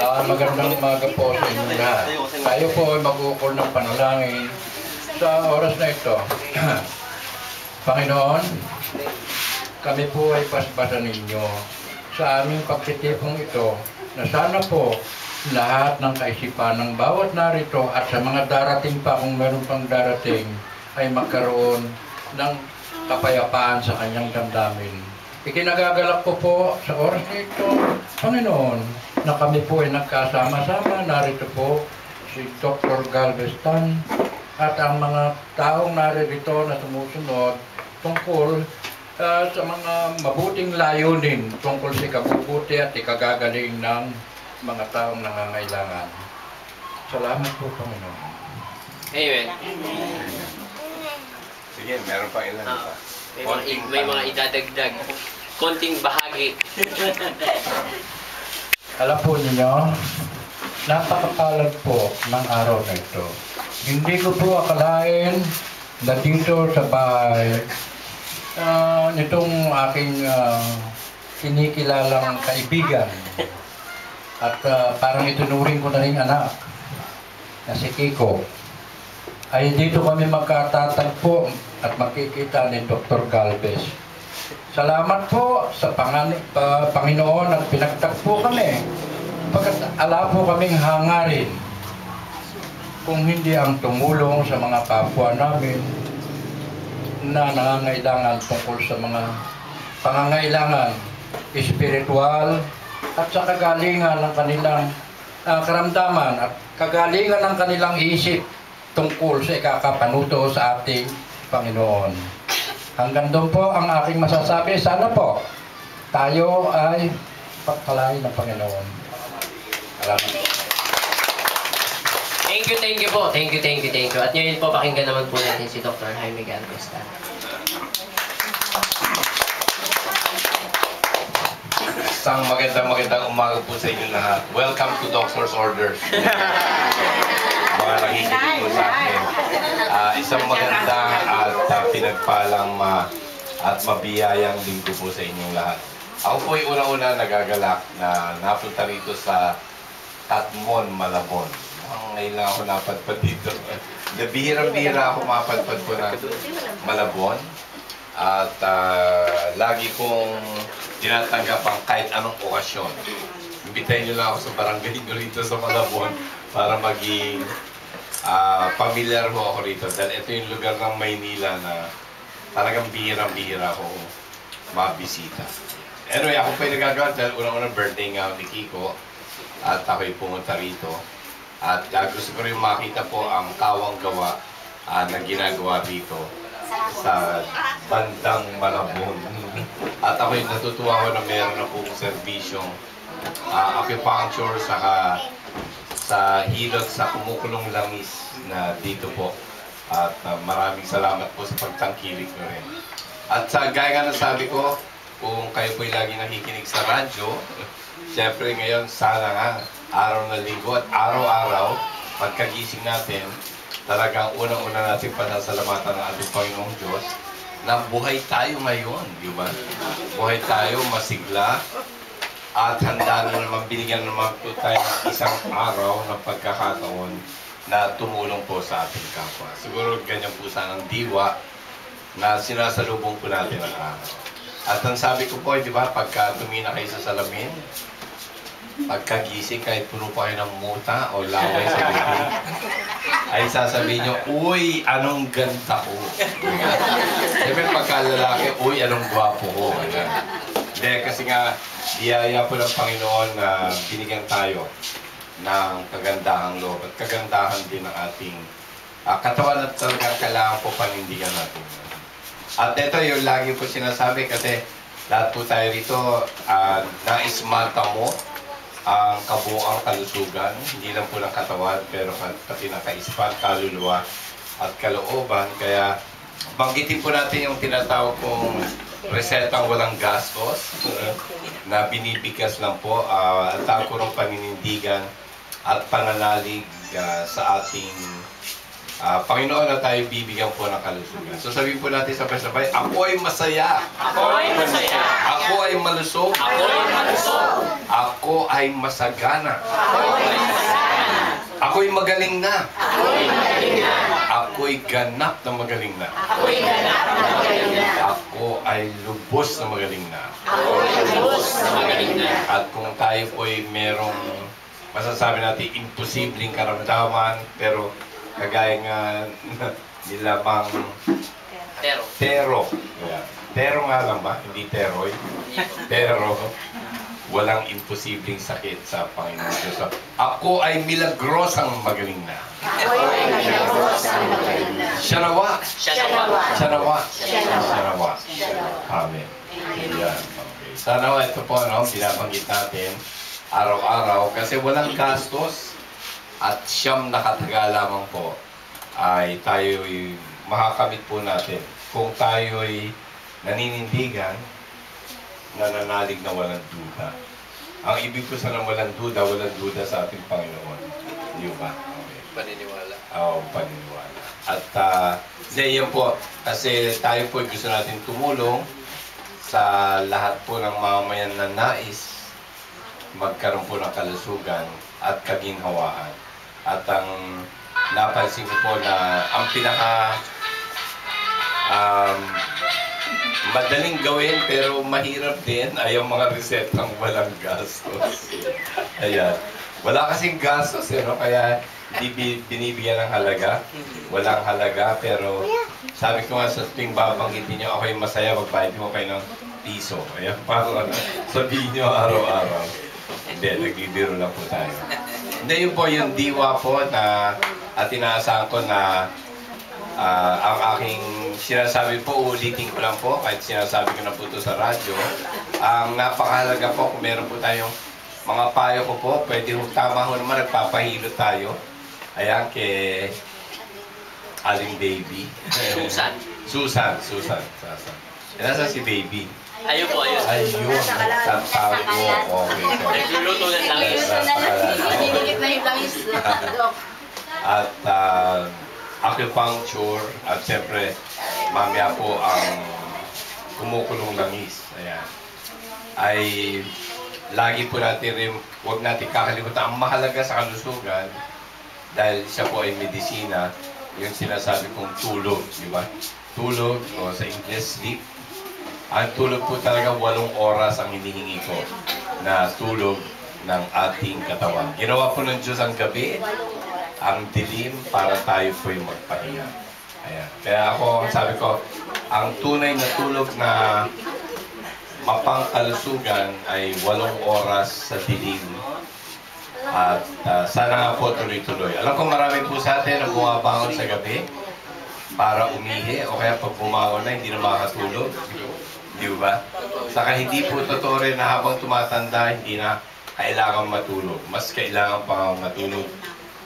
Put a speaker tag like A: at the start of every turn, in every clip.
A: Magandang umaga po sa inyo lahat. Tayo po ay mag-uukol ng panalangin sa oras na ito. Panginoon, kami po ay paspasan ninyo sa aming pagtitipong ito na sana po lahat ng kaisipan ng bawat narito at sa mga darating pa kung meron pang darating ay magkaroon ng kapayapaan sa kanyang damdamin. Ikinagagalak ko po sa oras na ito, Panginoon, na kami po ay nagkasama-sama. Narito po si Dr. Galveston at ang mga taong narito na sumusunod tungkol sa mga mabuting layunin tungkol sa ikabubuti at ikagagaling ng mga taong nangangailangan. Salamat po, Panginoon.
B: Amen.
C: Sige, meron pa ilan pa.
B: May mga idadagdag. Konting bahagi.
A: Alam po ninyo, napakapalad po ng araw na ito. Hindi ko po akalain na dito sa bahay nitong aking kinikilalang kaibigan at parang itunuring ko na rin anak na si Kiko, ay dito kami magkatatagpo at makikita ni Dr. Galvez. Salamat po sa Panginoon at pinagtagpo kami. Pagkat ala po kaming hangarin kung hindi ang tumulong sa mga kapwa namin na nangangailangan tungkol sa mga pangangailangan espiritual at sa kagalingan ng kanilang karamdaman at kagalingan ng kanilang isip tungkol sa ikakapanuto sa ating Panginoon. Hanggang doon po ang aking masasabi. Sana po tayo ay pagpalain ng Panginoon. Salamat.
B: Thank you po. Thank you. At ngayon po, pakinggan naman po natin si Dr. Jaime Galveston.
C: Isang magandang umaga po sa inyo lahat. Welcome to Doctor's Orders. Mga nakikinig po sa akin. Isang magandang at pinagpalang at mabiyayang linggo po sa inyong lahat. Ako po ay una-una nagagalak na napunta rito sa Tatmon, Malabon. Ngayon lang ako napadpad dito. Bihirang-bihira ako mapadpad po ng Malabon. At lagi kong tinatanggap ang kahit anong okasyon. Imbitahin nyo lang ako sa barangay nyo rito sa Malabon para maging familiar ho ako rito. Dahil ito yung lugar ng Maynila na talagang bihirang-bihira ako mabisita. Anyway, ako pa yung nagagawa dahil unang-unang birthday nga ni Kiko at ako'y pumunta rito. At gusto ko rin makita po ang kawang gawa na ginagawa dito sa bandang Malabon. At ako'y natutuwa ko na meron na pong serbisyong acupuncture sa hilot sa kumukulong langis na dito po. At maraming salamat po sa pagtangkilik ko rin. At gaya nga na sabi ko, kung kayo po'y lagi nakikinig sa radyo, siyempre ngayon sana nga, araw na linggo at araw-araw, pagkagising natin, talagang unang-una natin pasasalamatan ng ating Panginoong Diyos na buhay tayo ngayon, di ba? Buhay tayo, masigla, at handa na naman, binigyan naman po tayo ng isang araw ng pagkakataon na tumulong po sa ating kapwa. Siguro ganyan po sanang diwa na sinasalubong po natin ang araw. At ang sabi ko po, di ba, pagka tumina kayo sa salamin, pagkagising kahit puno pa kayo ng muta o laway sa bibig, ay sasabihin nyo, uy, anong ganda ko. Siyempre pagkalalaki, uy, anong gwapo ko. Hindi, kasi nga, iyaya po ng Panginoon na binigyan tayo ng kagandahang loob at kagandahan din ng ating katawan at talagang kailangan po panindigan natin. At ito yung lagi po sinasabi kasi lahat po tayo rito naismata mo ang kabuuang kalusugan, hindi lang po ng katawan pero pati ng kaisipan, kaluluwa at kalooban. Kaya banggitin po natin yung tinatawag kong resetang walang gastos na binibigkas lang po at takurong paninindigan at pananalig sa ating Panginoon na tayo bibigyan po ng kalusugan. So sabihin po natin sabay-sabay, ako ay masaya.
B: Ako ay masaya.
C: Ako ay malusog.
B: Ako ay malusog.
C: Ako ay masagana. Ako'y magaling na. Ako'y ganap na magaling na. Ako ay lubos na magaling na. At kung tayo po'y merong masasabi natin imposibleng karamdaman, pero kagaya nga nila bang tero. Yeah. Tero nga lang ba? Hindi teroy. Pero walang imposibleng sakit sa Panginoon Diyos. So, ako ay milagrosang magaling na. Siya nawa. Amen. Ayan. Okay. Sana ito po, binabanggit natin araw-araw kasi walang gastos at siyam na kataga lamang po ay tayo'y makakamit po natin kung tayo'y naninindigan, nananalig na walang duda. Ang ibig ko sa walang duda sa ating Panginoon. Di ba? Okay.
B: Paniniwala.
C: Oo, paniniwala. At yan po, kasi tayo po gusto natin tumulong sa lahat po ng mamamayan na nais magkaroon po ng kalusugan at kaginhawaan. At ang napansin ko po na ang pinaka madaling gawin pero mahirap din ay ang mga resetang walang gastos. Ayan. Wala kasing gastos, no? Kaya hindi binibigyan ng halaga. Walang halaga, pero sabi ko nga sa tuwing babanggitin nyo, ako'y masaya, magbayad mo kayo ng piso. Ayan, parang sabihin nyo araw-araw. Hindi, nagbibiro lang po tayo. Hindi, yun po yung diwa po na at inaasahan ko na ang aking sinasabi po, ulitin ko lang po, kahit sinasabi ko na po ito sa radyo, ang napakahalaga po, kung meron po tayong mga payo ko po, pwede ho, tama ho naman, nagpapahilo tayo. Ayan, kay Aling Baby. Susan. Nasa si Baby?
B: Ayun po, ayun.
C: Ayun, nagtatago. Okay.
B: Nagluluto ng langis.
D: Dinikit na yung langis.
C: At acupuncture at siyempre mamaya po ang kumukulong langis. Ayan. Ay lagi po natin rin, huwag natin kakalimutan ang mahalaga sa kalusugan dahil siya po ay medisina, yung sinasabi kong tulog, di ba? Tulog, o sa English, sleep. Ang tulog po talaga 8 oras ang hinihingi ko na tulog ng ating katawan. Ginawa po ng Diyos ang gabi, ang dilim para tayo po'y magpahinga. Ayan. Kaya ako, sabi ko, ang tunay na tulog na mapangkalusugan ay 8 oras sa dilim. At sana nga po tuloy-tuloy. Alam ko marami po sa atin na bumabangon sa gabi para umihi o kaya pag bumangon na hindi na makatulog. Di ba? Saka hindi po totoo rin na habang tumatanda, hindi na kailangan matulog. Mas kailangan pa matulog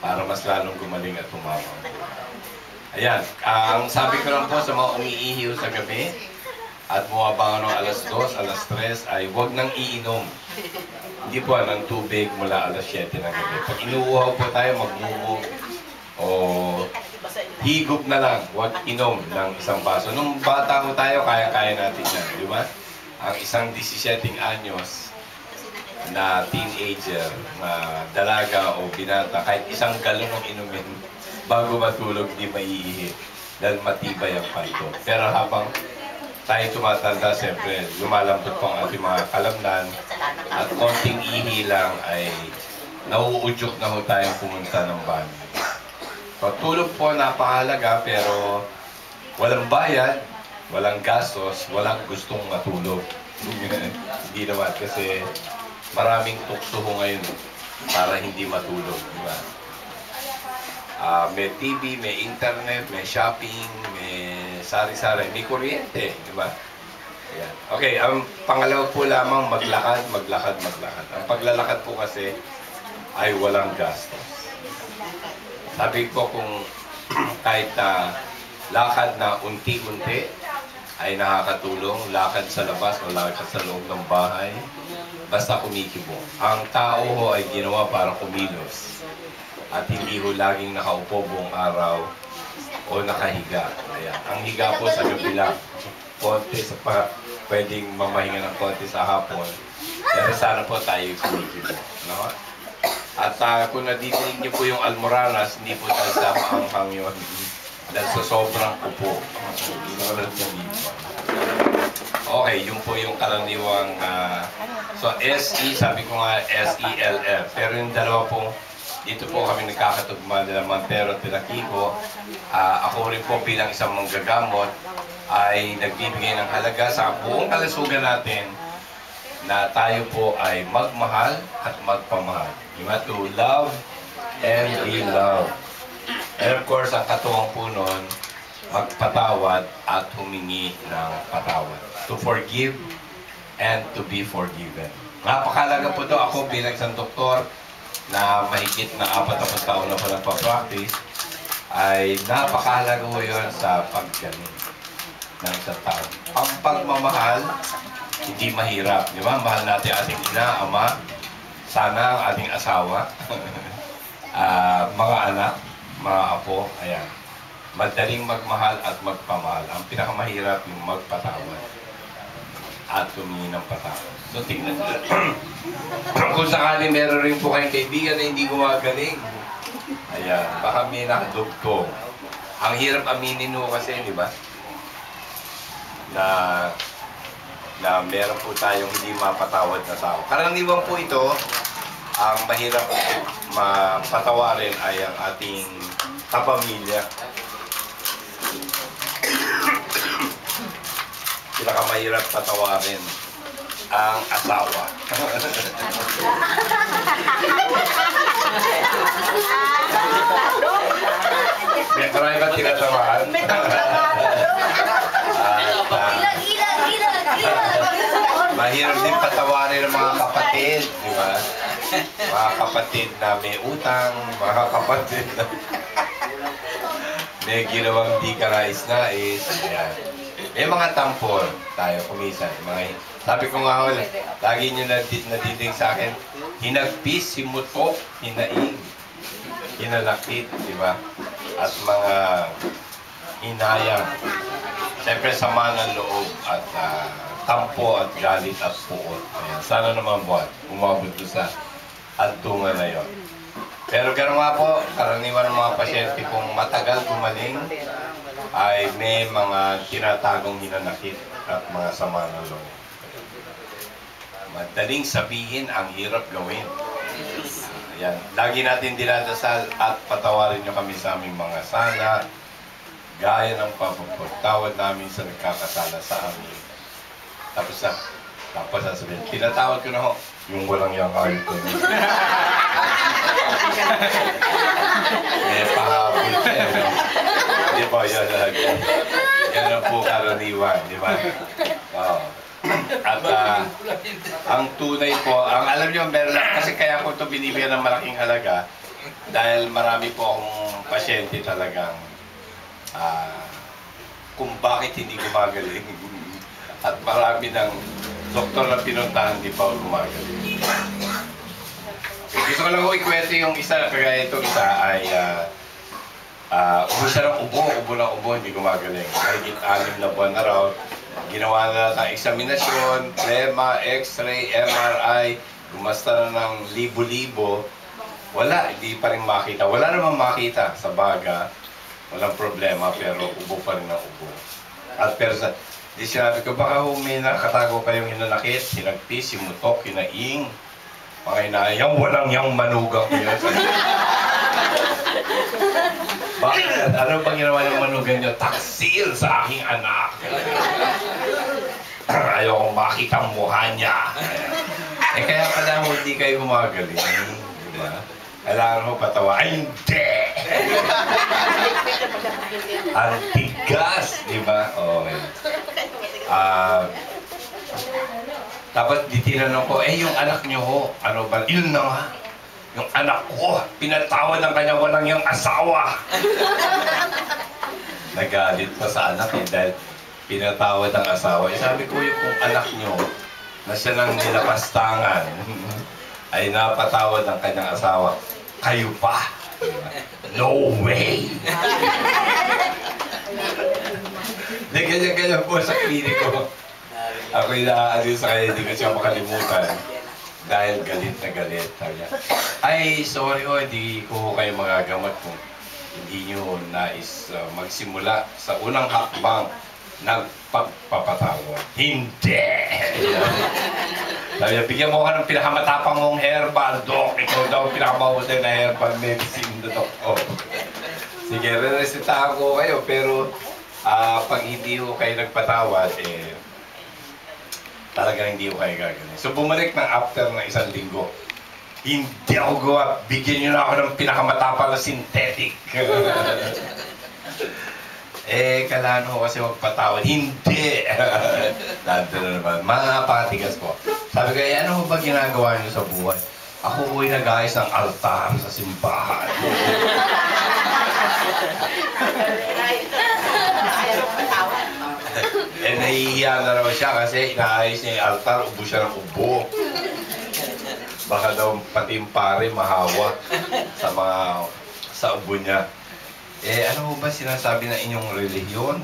C: para mas lalong gumaling at tumawang. Ayan, ang sabi ko lang po sa mga umiihiw sa gabi at bumabangon ng alas 2, alas 3 ay huwag nang iinom. Hindi po ng tubig mula alas 7 ng gabi. Pag inuuhaw po tayo, magmumog o higop na lang, huwag inom ng isang baso. Nung bata ko tayo, kaya-kaya natin yan, di ba? Ang isang 17 anyos na teenager, na dalaga o binata, kahit isang galon ang inumin bago matulog, di maiihi dahil matibay ang panto. Pero habang tayo tumatanda, siyempre, lumalambot po ang ating mga kalamnan at konting ihi lang ay nauudyok na ho tayong pumunta ng banyo. So, tulog po napakahalaga pero walang bayad, walang gastos, walang gustong matulog. Hindi naman kasi maraming tukso ho ngayon para hindi matulog. Diba? May TV, may internet, may shopping, may sari-sari, may kuryente. Diba? Ayan. Okay, ang pangalawa po lamang maglakad. Ang paglalakad po kasi ay walang gastos. Sabi ko kung kahit lakad na unti-unti ay nakakatulong, lakad sa labas o lakad sa loob ng bahay, basta kumikibo. Ang tao ho ay ginawa para kumilos at hindi ho laging nakaupo buong araw o nakahiga. Ayan. Ang higa po sa gabi lang. Konti sa pwedeng mamahinga ng konti sa hapon. Pero sana po tayo kumikibo. No? At kung nadidinig niyo po yung almoranas, hindi po tayo sa maanghang yun. Dahil sa sobrang upo. Okay, yun po yung karaniwang so SE, sabi ko nga SELF. Pero yung dalawa po, dito po kami nagkakatugma nila Montero at Kiko. Ako rin po bilang isang manggagamot ay nagbibigay ng halaga sa buong kalusugan natin na tayo po ay magmahal at magpamahal. You have to love and be loved. And of course, ang katuwang po nun, magpatawad at humingi ng patawad. To forgive and to be forgiven. Napakalaga po ito. Ako bilang isang doktor na mahigit na 40 taon na po nagpa-practice, ay napakalaga po yun sa paggaling ng isang tao. Ang pagmamahal, hindi mahirap. Di ba? Mahal natin ating ina, ama, sana ang ating asawa, mga anak, mga apo, ayan. Madaling magmahal at magpamahal. Ang pinakamahirap yung magpatawad at humingi ng patawad. So, tingnan nyo. Kung sakali meron rin po kayong kaibigan na hindi gumagaling, ayan, baka may nakadugtong. Ang hirap aminin mo kasi, di ba? Na meron po tayong hindi mapatawad na tao. Karaniwan po ito, ang mahirap mapatawarin ay ang ating kapamilya. Pinakamahirap patawarin ang asawa. May marami ba tinatawahan? Mahirap din patawarin ng mga kapatid, di ba? Mga kapatid na may utang, mga kapatid na may ginawang di kanais-nais. Ayan. May mga tampon tayo kumisan. Sabi ko nga ulit, lagi nyo nadidig sa akin, hinagpis, himutok, hinaing, hinalakit, di ba? At mga hinayang. Siyempre, sama ng loob at tampo at galit at puot. Ayan. Sana naman buwan, umabot doon sa antungan na yon. Pero gano'n nga po, karaniwan ng mga pasyente kung matagal gumaling, ay may mga tinatagong hinanakit at mga sama ng loob. Madaling sabihin, ang hirap gawin. Ayan. Lagi natin dinadasal at patawarin nyo kami sa aming mga sala, gaya ng pagpagtawad namin sa nagkakasala sa amin. Tapos sasabihin, tinatawad ko na ho, yung walang yung ayot ko. May pahabol siya. Di ba? Yan ang po karaniwan, di ba? Oo. At ang tunay po, ang alam nyo, meron lang, kasi kaya ko ito binibigyan ng malaking halaga dahil marami po akong pasyente talagang kung bakit hindi gumagaling. At marami ng doktor na pinuntahan di pa gumagaling. Gusto ko lang ikwento yung isa, kagaya itong isa ay ubo siya ng ubo, hindi gumagaling. Kahit 6 na buwan na raw, ginawa na ng eksaminasyon, plema, x-ray, MRI, gumasta na ng libo-libo, wala, hindi pa rin makita. Wala namang makita sa baga, walang problema, pero ubo pa rin ang ubo. At pero di sinabi ko, baka may nakatago kayong hinanakit, hinagpis, himutok, hinaing, mga hinayang, walang yang manugang ko yun. Bakit? Ano bang ginawa ng manugang nyo? Taksil sa aking anak. Ayokong makita ang mukha niya. Kaya pala hindi kayo gumagaling. Diba? Kailangan mo patawa. Ay, hindi! Ang tigas, di ba? Okay. Tapos di tinanong ko, yung anak niyo ho, ano ba? Yun na nga. Yung anak ko, pinatawad ng kanya walang yung asawa. Nagalit pa sa anak dahil pinatawad ang asawa. Sabi ko, yung anak niyo, na siya nang nilapastangan, ay napatawad ang kanyang asawa. Kayo pa? No way! Ganyan-ganyan po sa klinik ko. Ako'y naaalis sa kanya, hindi ko siya makalimutan. Dahil galit na galit. Sabi niya, ay, sorry ho, hindi ko kayo magagamot kung hindi nyo nais magsimula sa unang hakbang ng pagpapatawa. Hindi! Sabi niya, bigyan mo ka ng pinakamatapang mong herbal, Dok. Ikaw daw pinakamahusay na herbal medicine, Dok. Oh. Sige, re-resetahan ko kayo, pero pag hindi ko kayo nagpatawad, talagang hindi ko kayo gagawin. So bumalik ng after ng 1 linggo. Hindi ako gawa. Bigyan nyo na ako ng pinakamatapang na synthetic. Kailangan ko kasi magpatawad. Hindi! Dito na naman. Mga patigas po. Sabi ko, ano ba ginagawa nyo sa buhay? Ako po'y nag-ayos ng altar sa simbahan. Nahihiya na raw siya kasi inaayos niya yung altar, ubo siya ng ubo. Baka daw pati yung pare mahawa sa ubo niya. Ano ba sinasabi ng inyong relihiyon?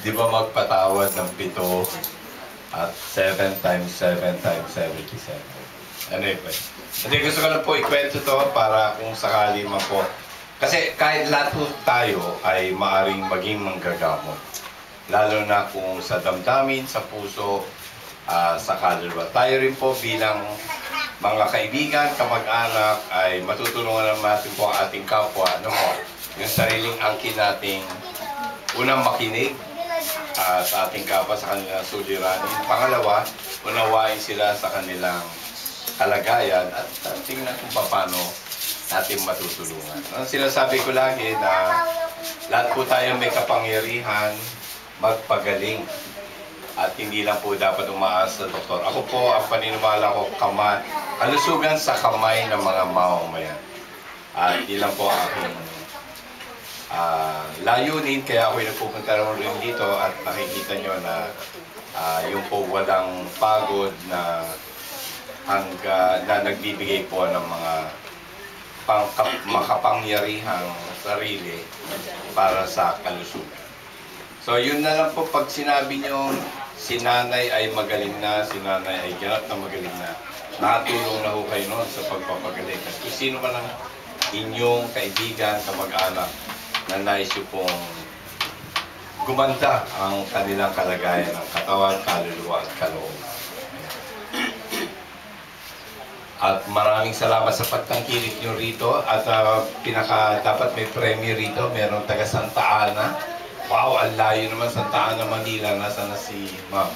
C: Di ba magpatawad ng 7 at 7 times 7 times 77? Ano yun? Hindi, gusto ko lang po ikwento to para kung sakali man po. Kasi kahit lahat po tayo ay maaring maging manggagamot. Lalo na kung sa damdamin, sa puso, sa kaluluwa. Tayo rin po bilang mga kaibigan, kamag-anak, ay matutulungan natin po ang ating kapwa. Ano po? Yung sariling angkin nating unang makinig sa ating kapwa, sa kanilang suliranin. Pangalawa, unawain sila sa kanilang kalagayan at tingnan kung paano natin matutulungan. Ang sinasabi ko lagi na lahat po tayo may kapangyarihan magpagaling at hindi lang po dapat umaasa sa doktor. Ako po, ang paniniwala ko, kalusugan sa kamay ng mga mamamayan. Hindi lang po aking layunin, kaya ako'y nagpupunta naman rin dito at nakikita nyo na yung po walang pagod na nagbibigay po ng mga makapangyarihang sarili para sa kalusugan. So yun na lang po, pag sinabi nyo si nanay ay magaling na, si nanay ay ganap na magaling na, nakatulong na ho kayo noon sa pagpapagaling. Kasi kung sino man ang inyong kaibigan, kamag-anak na nais nyo pong gumanda ang kanilang kalagayan ng katawan, kaluluwa at kaloob. At maraming salamat sa pagtangkilik nyo rito at dapat may premyo rito, merong taga Santa Ana. Wow, ang layo naman, Santa Ana, Manila. Nasaan na si Ma'am?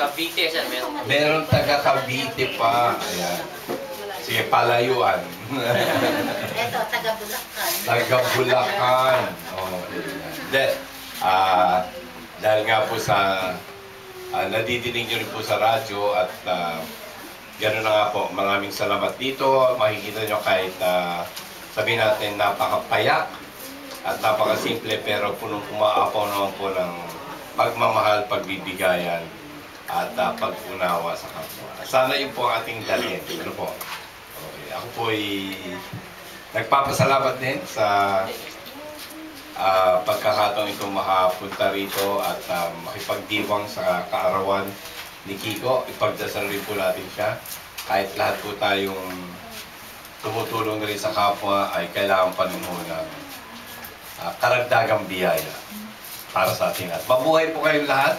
B: Cavite, sir.
C: Meron taga Cavite pa. Ayan. Sige, palayuan.
D: Ito, taga Bulacan.
C: Taga Bulacan. Oh, dahil nga po sa nadidinig nyo rin po sa radyo at gano'n na nga po, maraming salamat dito. Makikita nyo kahit sabihin natin napakapayak at napakasimple pero punong umaapaw naman po ng pagmamahal, pagbibigayan at pag-unawa sa kapwa. Sana yun po ang ating dalhin. Ano po? Okay. Ako po ay nagpapasalamat din sa pagkakataong itong makapunta rito at makipagdiwang sa kaarawan ni Kiko. Ipagdasal rin po natin siya. Kahit lahat po tayong tumutulong rin sa kapwa ay kailangan pa rin mo ng karagdagang biyaya para sa ating lahat. Mabuhay po kayong lahat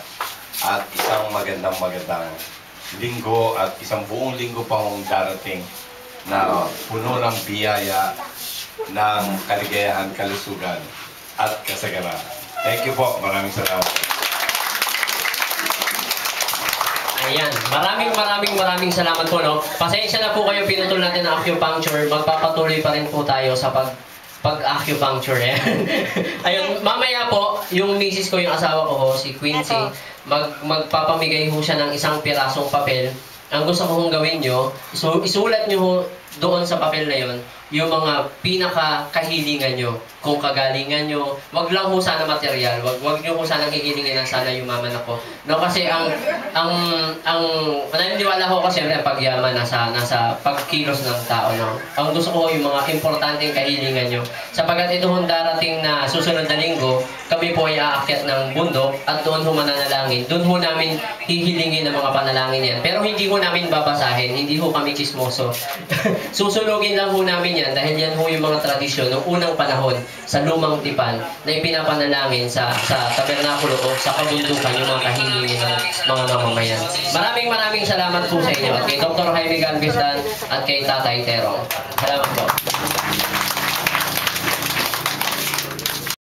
C: at isang magandang linggo at isang buong linggo pa hong darating na puno ng biyaya, ng kaligayahan, kalusugan at kasagaran. Thank you po. Maraming salamat.
B: Ayan. Maraming salamat po, no? Pasensya na po kayo, pinutol natin ang acupuncture. Magpapatuloy pa rin po tayo sa pag-acupuncture yan. Ayun, mamaya po, yung misis ko, yung asawa ko ho, si Quincy, magpapamigay ho siya ng isang pirasong papel. Ang gusto ko hong gawin nyo, isulat nyo ho doon sa papel na yon yung mga pinaka-kahilingan nyo, kung kagalingan nyo, wag lang ho sana material, wag nyo ho sana hihilingin na sana yumaman ako. No, kasi ang naniniwala ko kasi ang pagyaman nasa pagkilos ng tao, no. Ang gusto ko yung mga importanteng kahilingan nyo. Sapagkat ito hong darating na susunod na linggo, kami po ay aakyat ng bundok at doon ho mananalangin. Doon ho namin hihilingin ang mga panalangin yan. Pero hindi ho namin babasahin, hindi ho kami chismoso. Susunugin lang ho namin yan dahil yan ho yung mga tradisyon ng unang panahon sa lumang tipan na ipinapanalangin sa tabernakulo o sa kabundukan yung mga kahilingin ng mga mamamayan. Maraming salamat po sa inyo at kay Dr. Jaime Galvestan at kay Tatay Terong. Salamat po.